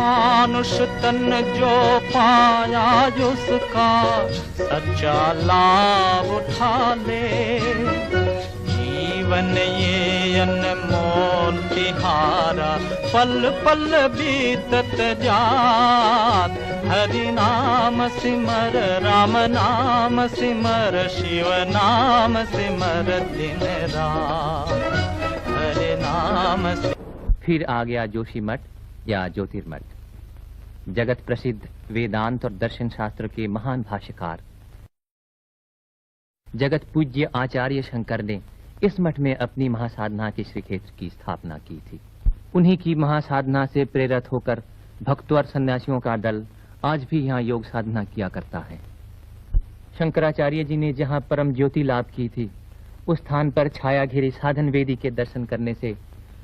मानुष तन जो पाया उसका सच्चा लाभ उठा ले। जीवन ये अनमोल तिहारा पल पल बीतत जात। हरि नाम सिमर राम नाम सिमर शिव नाम सिमर दिन रात। हरि नाम। फिर आ गया जोशी मठ या ज्योतिर्मठ। जगत प्रसिद्ध वेदांत और दर्शन शास्त्र के महान भाष्यकार जगत पूज्य आचार्य शंकर ने इस मठ में अपनी महासाधना के श्री क्षेत्र की स्थापना की थी। उन्हीं की महासाधना से प्रेरित होकर भक्तों और सन्यासियों का दल आज भी यहाँ योग साधना किया करता है। शंकराचार्य जी ने जहाँ परम ज्योति लाभ की थी, उस स्थान पर छाया घिरी साधन वेदी के दर्शन करने से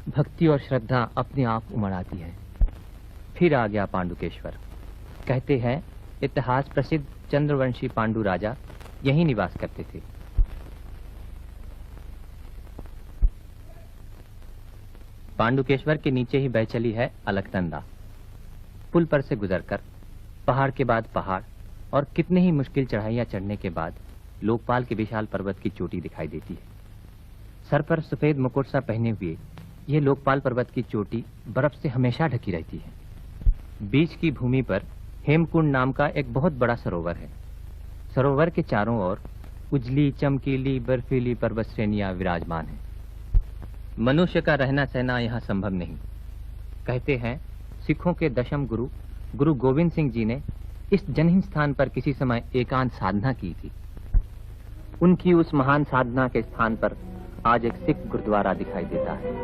भक्ति और श्रद्धा अपने आप उमड़ आती है। फिर आ गया पांडुकेश्वर। कहते हैं इतिहास प्रसिद्ध चंद्रवंशी पांडु राजा यहीं निवास करते थे। पांडुकेश्वर के नीचे ही बह चली है अलकनंदा। पुल पर से गुजरकर पहाड़ के बाद पहाड़ और कितने ही मुश्किल चढ़ाइयां चढ़ने के बाद लोकपाल के विशाल पर्वत की चोटी दिखाई देती है। सर पर सफेद मुकुट सा पहने हुए यह लोकपाल पर्वत की चोटी बर्फ से हमेशा ढकी रहती है। बीच की भूमि पर हेमकुंड नाम का एक बहुत बड़ा सरोवर है। सरोवर के चारों ओर उजली चमकीली बर्फीली पर्वत श्रेणियां विराजमान हैं। मनुष्य का रहना सहना यहाँ संभव नहीं। कहते हैं सिखों के दशम गुरु गुरु गोविंद सिंह जी ने इस जनहीन स्थान पर किसी समय एकांत साधना की थी। उनकी उस महान साधना के स्थान पर आज एक सिख गुरुद्वारा दिखाई देता है।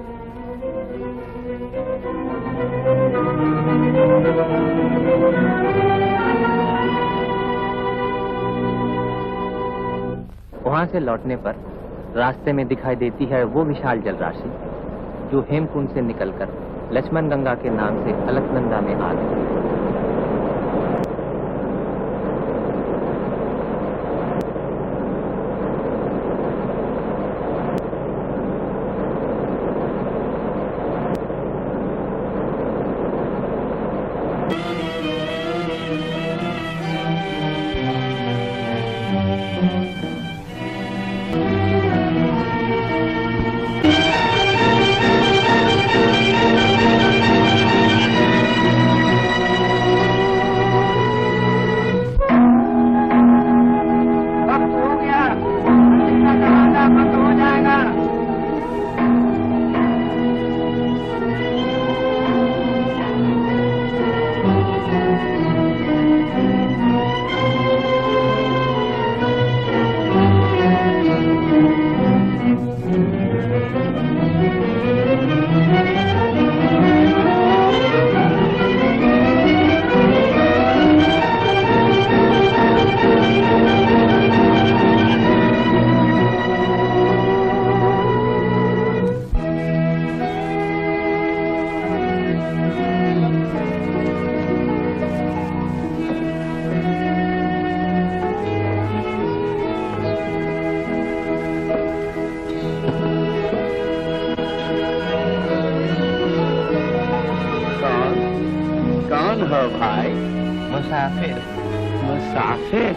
वहां से लौटने पर रास्ते में दिखाई देती है वो विशाल जलराशि जो हेमकुंड से निकलकर लक्ष्मण गंगा के नाम से अलकनंदा में आ गई। मुसाफिर। मुसाफिर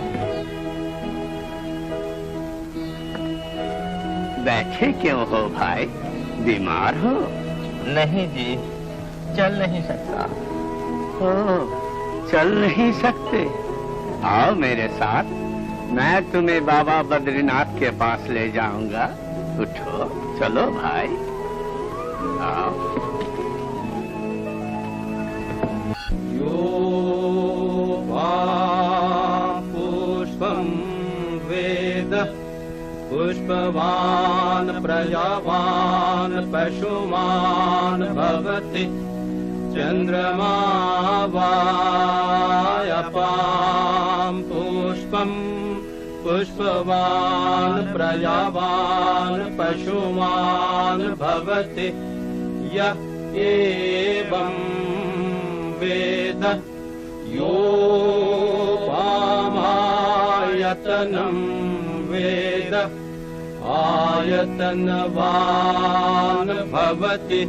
बैठे क्यों हो भाई? बीमार हो? नहीं जी, चल नहीं सकता। ओ, चल नहीं सकते? आओ मेरे साथ, मैं तुम्हें बाबा बद्रीनाथ के पास ले जाऊंगा। उठो, चलो भाई, आओ। पुष्पं वेद पुष्पवान् प्रजावान् पशुमान् भवति चन्द्रमा वायपां पुष्पं पुष्पवान् प्रजावान् पशुमान् भवति य एवं वेद योपामायतनं वेद आयतनवान् भवति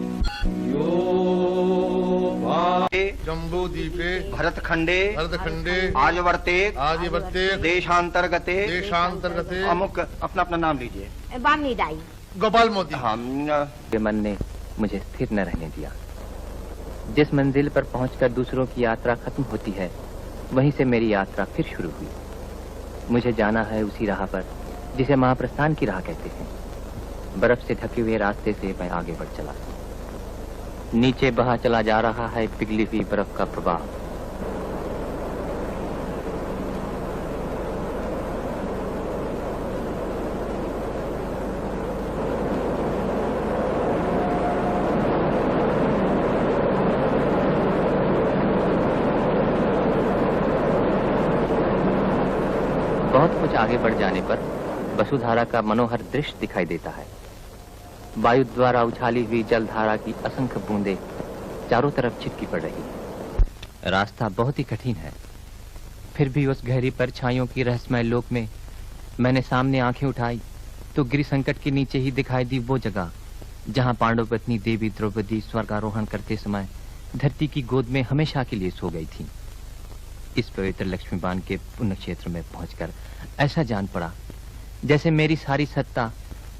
योपामायतनं जम्बूद्वीपे भरतखंडे भरतखंडे आर्यवर्ते आदिवर्ते देशांतर्गते देशांतर्गते अमुक अपना अपना नाम लीजिए। बामनी दाई। गोपाल मोदी। हम के मन ने मुझे स्थिर न रहने दिया। जिस मंजिल पर पहुंचकर दूसरों की यात्रा खत्म होती है, वहीं से मेरी यात्रा फिर शुरू हुई। मुझे जाना है उसी राह पर जिसे महाप्रस्थान की राह कहते हैं। बर्फ से ढके हुए रास्ते से मैं आगे बढ़ चला। नीचे बहा चला जा रहा है पिघली हुई बर्फ का प्रवाह। बहुत कुछ आगे बढ़ जाने पर वसुधारा का मनोहर दृश्य दिखाई देता है। वायु द्वारा उछाली हुई जलधारा की असंख्य बूंदें चारों तरफ छिटकी पड़ रही है। रास्ता बहुत ही कठिन है, फिर भी उस गहरी परछाइयों की रहस्यमय लोक में मैंने सामने आंखें उठाई तो गिरि संकट के नीचे ही दिखाई दी वो जगह जहां पांडव पत्नी देवी द्रौपदी स्वर्गारोहण करते समय धरती की गोद में हमेशा के लिए सो गई थी। इस पवित्र लक्ष्मीबान के पुण्य क्षेत्र में पहुंचकर ऐसा जान पड़ा जैसे मेरी सारी सत्ता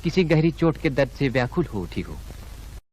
किसी गहरी चोट के दर्द से व्याकुल हो उठी हो।